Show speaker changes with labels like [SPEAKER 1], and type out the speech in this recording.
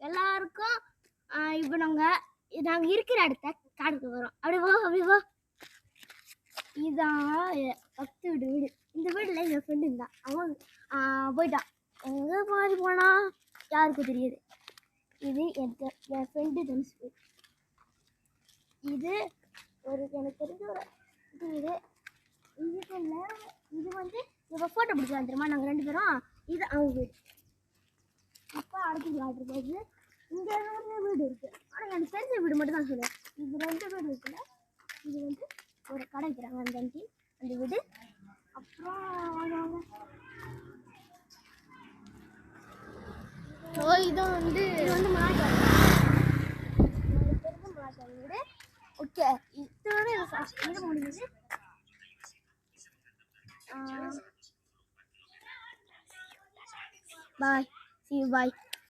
[SPEAKER 1] எல்லாருக்கும் இப்போ நாங்கள் இருக்கிற இடத்த காட்டுக்கு வரோம். அப்படி வா. இதான் 10 வீடு. இந்த வீட்டில் எங்கள் ஃப்ரெண்டு இருந்தான். அவன் போயிட்டான். எங்கே மாதிரி போனா யாருக்கும் தெரியாது. இது என் ஃப்ரெண்டு தனுஷ் வீடு. இது எனக்கு தெரிஞ்ச ஒரு வீடு. இது வந்து இப்போ ஃபோட்டோ பிடிக்கலாம் தெரியுமா நாங்கள் 2 பேரும். இது அவங்க வீடு. அப்பா அடுத்து காட்டுற போது இங்கே வீடு இருக்குது. ஆனால் எனக்கு தெரிஞ்ச வீடு மட்டும் தான் சொல்லுவேன். இது 2 வீடு இருக்குல்ல. இது வந்து ஒரு கடை வைக்கிறாங்க அந்த வீடு. அப்புறம் இது வந்து மலாய்க்கார வீடு. ஓகே, இதோட இது முடிஞ்சது. Bye. See you. Bye.